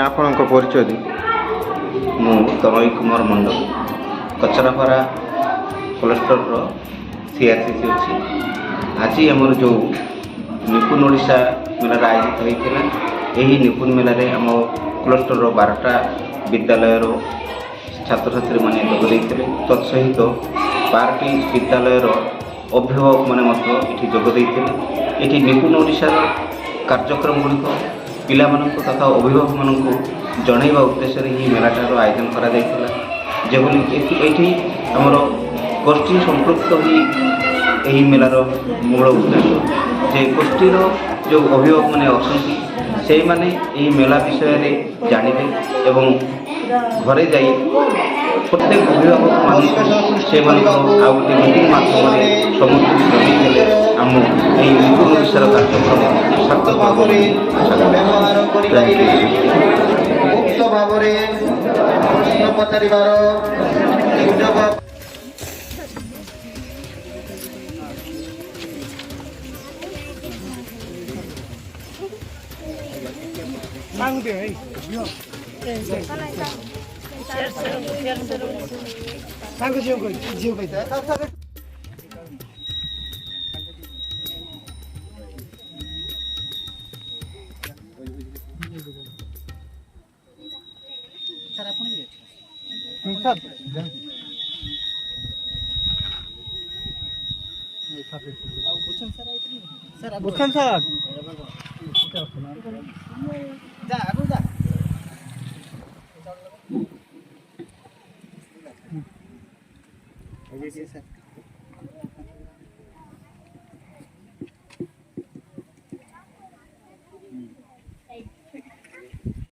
ଆଜ୍ଞା ଆପଣଙ୍କ ପରିଚୟ ଦିଅନ୍ତୁ। ମୁଁ ତନୟ କୁମାର ମଣ୍ଡଳ, କଚରାପାରା କଲେକ୍ଟରର CRCC ଅଛି। ଆଜି ଆମର ଯେଉଁ ନିପୁଣ ଓଡ଼ିଶା ମେଳାରେ ଆୟୋଜିତ ହୋଇଥିଲା, ଏହି ନିପୁଣ ମେଳାରେ ଆମ କ୍ଲଷ୍ଟରର 12ଟା ବିଦ୍ୟାଳୟର ଛାତ୍ରଛାତ୍ରୀମାନେ ଯୋଗ ଦେଇଥିଲେ। ତତ୍ସହିତ 12ଟି ବିଦ୍ୟାଳୟର ଅଭିଭାବକମାନେ ମଧ୍ୟ ଏଠି ଯୋଗ ଦେଇଥିଲେ। ଏଠି ନିପୁଣ ଓଡ଼ିଶାର କାର୍ଯ୍ୟକ୍ରମ ଗୁଡ଼ିକ ପିଲାମାନଙ୍କୁ ତଥା ଅଭିଭାବକମାନଙ୍କୁ ଜଣାଇବା ଉଦ୍ଦେଶ୍ୟରେ ଏହି ମେଳାଟାର ଆୟୋଜନ କରାଯାଇଥିଲା। ଯେଭଳି ଏଠି ଆମର ଗୋଷ୍ଠୀ ସମ୍ପୃକ୍ତ ହୋଇ ଏହି ମେଳାର ମୂଳ ଉଦ୍ଦେଶ୍ୟ ଯେ ଗୋଷ୍ଠୀର ଯେଉଁ ଅଭିଭାବକମାନେ ଅଛନ୍ତି ସେଇମାନେ ଏହି ମେଳା ବିଷୟରେ ଜାଣିବେ ଏବଂ ଘରେ ଯାଇ ପ୍ରତ୍ୟେକ ଅଭିଭାବକମାନଙ୍କୁ ସେମାନଙ୍କର ଆଉ ଗୋଟିଏ ମିଟିଂ ମାଧ୍ୟମରେ ସମସ୍ତଙ୍କୁ ଜଣାଇ ଦେଲେ ଆମ ଏହି ନିପୁଣ ଓଡ଼ିଶାର କାର୍ଯ୍ୟକ୍ରମ ସାର୍ଥକ ହେବ ବୋଲି ଆଶା କରୁଛୁ। ମୁକ୍ତ ଭାବରେ ପ୍ରଶ୍ନ ପଚାରିବାର ସୁଯୋଗ सर